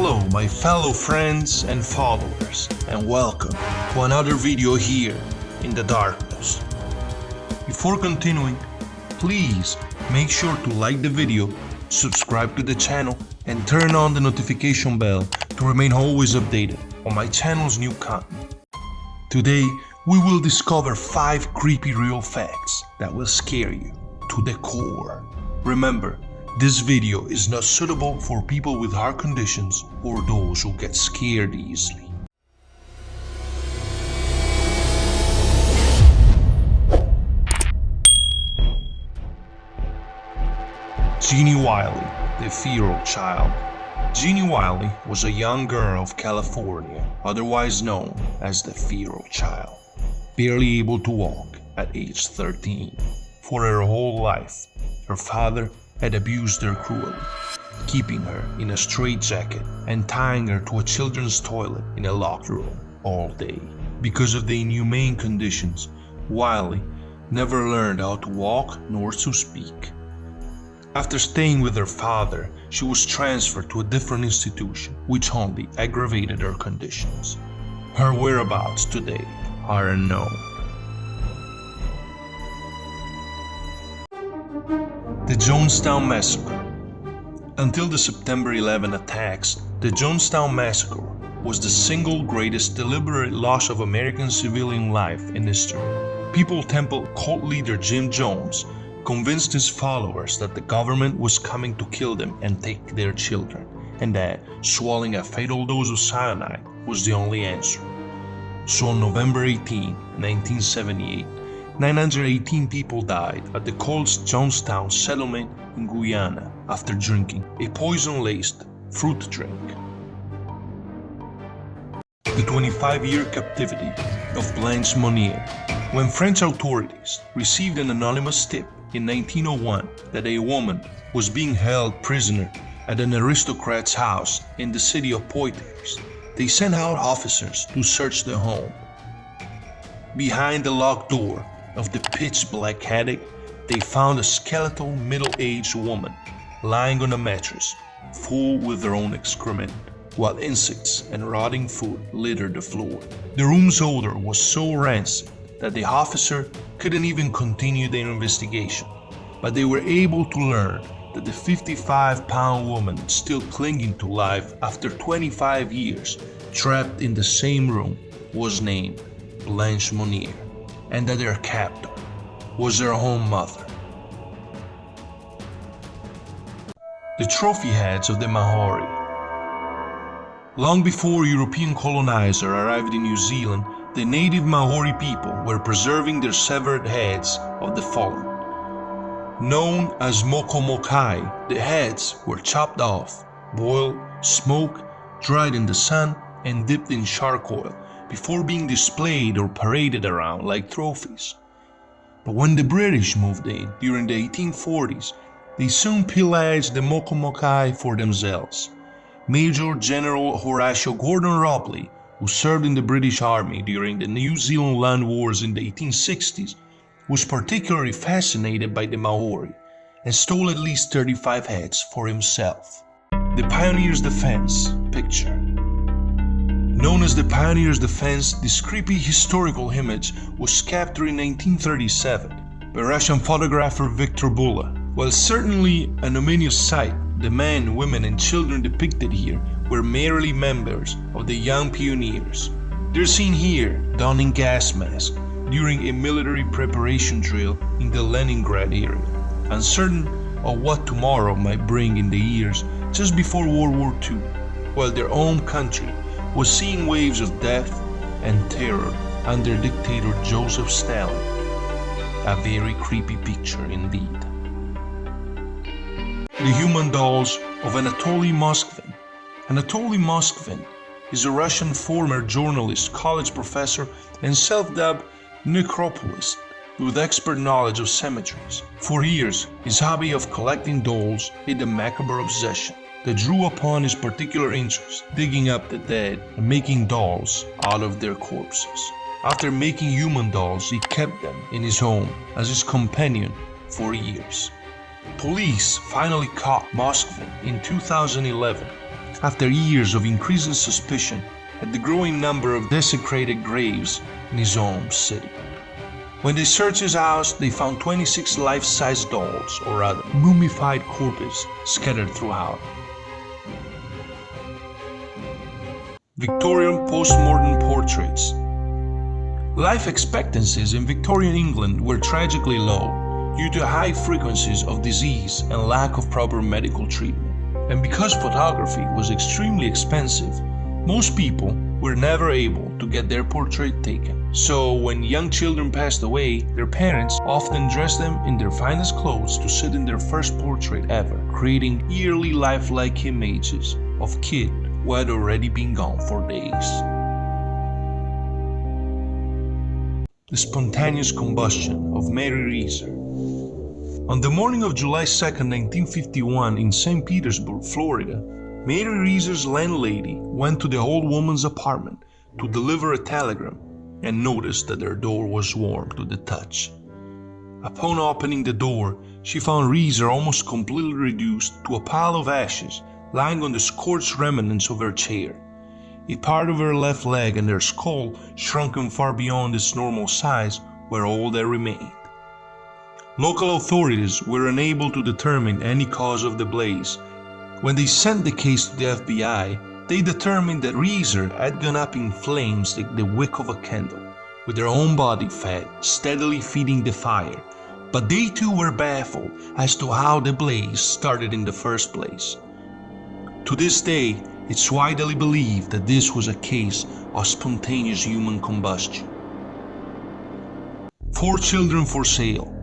Hello my fellow friends and followers, and welcome to another video here in the darkness. Before continuing, please make sure to like the video, subscribe to the channel, and turn on the notification bell to remain always updated on my channel's new content. Today, we will discover 5 creepy real facts that will scare you to the core. Remember, this video is not suitable for people with heart conditions or those who get scared easily. Genie Whiley, the feral child. Genie Whiley was a young girl of California, otherwise known as the feral child, barely able to walk at age 13. For her whole life, her father had abused her cruelly, keeping her in a straitjacket and tying her to a children's toilet in a locked room all day. Because of the inhumane conditions, Whiley never learned how to walk nor to speak. After staying with her father, she was transferred to a different institution, which only aggravated her conditions. Her whereabouts today are unknown. The Jonestown Massacre. Until the September 11 attacks, the Jonestown Massacre was the single greatest deliberate loss of American civilian life in history. People Temple cult leader Jim Jones convinced his followers that the government was coming to kill them and take their children, and that swallowing a fatal dose of cyanide was the only answer. So on November 18, 1978, 918 people died at the Colts Jonestown settlement in Guyana after drinking a poison-laced fruit drink. The 25-year captivity of Blanche Monnier. When French authorities received an anonymous tip in 1901 that a woman was being held prisoner at an aristocrat's house in the city of Poitiers, they sent out officers to search the home. Behind the locked door of the pitch-black attic, they found a skeletal middle-aged woman lying on a mattress, full with her own excrement, while insects and rotting food littered the floor. The room's odor was so rancid that the officer couldn't even continue their investigation, but they were able to learn that the 55-pound woman still clinging to life after 25 years, trapped in the same room, was named Blanche Monnier, and that their captor was their own mother. The trophy heads of the Maori. Long before European colonizers arrived in New Zealand, the native Maori people were preserving their severed heads of the fallen. Known as mokomokai, the heads were chopped off, boiled, smoked, dried in the sun, and dipped in charcoal before being displayed or paraded around like trophies. But when the British moved in during the 1840s, they soon pillaged the mokomokai for themselves. Major General Horatio Gordon Robley, who served in the British Army during the New Zealand Land Wars in the 1860s, was particularly fascinated by the Maori and stole at least 35 heads for himself. The Pioneers' Defense picture. Known as the Pioneers' Defense, this creepy historical image was captured in 1937 by Russian photographer Victor Bulla. While certainly an ominous sight, the men, women, and children depicted here were merely members of the young pioneers. They're seen here donning gas masks during a military preparation drill in the Leningrad area, uncertain of what tomorrow might bring in the years just before World War II, while their own country was seeing waves of death and terror under dictator Joseph Stalin. A very creepy picture indeed. The human dolls of Anatoly Moskvin. Anatoly Moskvin is a Russian former journalist, college professor, and self-dubbed necropolist with expert knowledge of cemeteries. For years, his hobby of collecting dolls hid a macabre obsession that drew upon his particular interest, digging up the dead and making dolls out of their corpses. After making human dolls, he kept them in his home as his companion for years. Police finally caught Moskvin in 2011 after years of increasing suspicion at the growing number of desecrated graves in his home city. When they searched his house, they found 26 life-size dolls, or rather, mummified corpses, scattered throughout. Victorian Post-mortem Portraits. Life expectancies in Victorian England were tragically low due to high frequencies of disease and lack of proper medical treatment. And because photography was extremely expensive, most people were never able to get their portrait taken. So when young children passed away, their parents often dressed them in their finest clothes to sit in their first portrait ever, creating eerily lifelike images of kids who had already been gone for days. The spontaneous combustion of Mary Reeser. On the morning of July 2, 1951, in St. Petersburg, Florida, Mary Reeser's landlady went to the old woman's apartment to deliver a telegram and noticed that their door was warm to the touch. Upon opening the door, she found Reeser almost completely reduced to a pile of ashes lying on the scorched remnants of her chair. A part of her left leg and her skull, shrunken far beyond its normal size, were all that remained. Local authorities were unable to determine any cause of the blaze. When they sent the case to the FBI, they determined that Reeser had gone up in flames like the wick of a candle, with her own body fat steadily feeding the fire, but they too were baffled as to how the blaze started in the first place. To this day, it's widely believed that this was a case of spontaneous human combustion. 4 children for sale.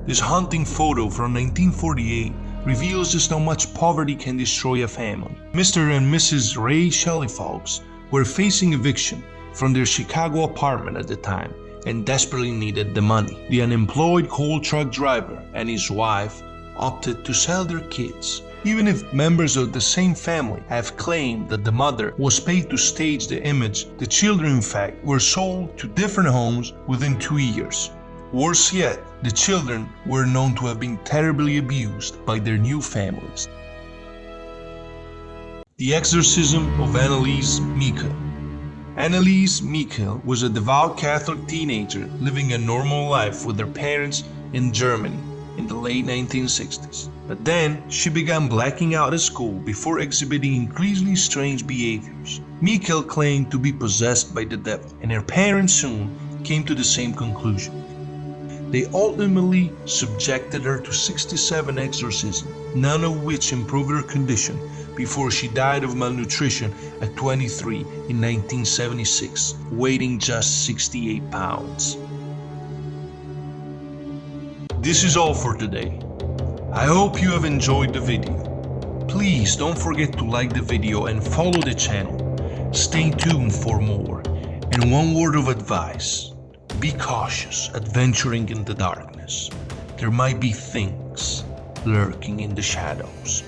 This haunting photo from 1948 reveals just how much poverty can destroy a family. Mr. and Mrs. Ray Shelley folks were facing eviction from their Chicago apartment at the time and desperately needed the money. The unemployed coal truck driver and his wife opted to sell their kids. Even if members of the same family have claimed that the mother was paid to stage the image, the children in fact were sold to different homes within 2 years. Worse yet, the children were known to have been terribly abused by their new families. The Exorcism of Anneliese Michel. Anneliese Michel was a devout Catholic teenager living a normal life with her parents in Germany in the late 1960s. But then, she began blacking out at school before exhibiting increasingly strange behaviors. Michel claimed to be possessed by the devil, and her parents soon came to the same conclusion. They ultimately subjected her to 67 exorcisms, none of which improved her condition before she died of malnutrition at 23 in 1976, weighing just 68 pounds. This is all for today. I hope you have enjoyed the video. Please don't forget to like the video and follow the channel. Stay tuned for more. And one word of advice: be cautious adventuring in the darkness. There might be things lurking in the shadows.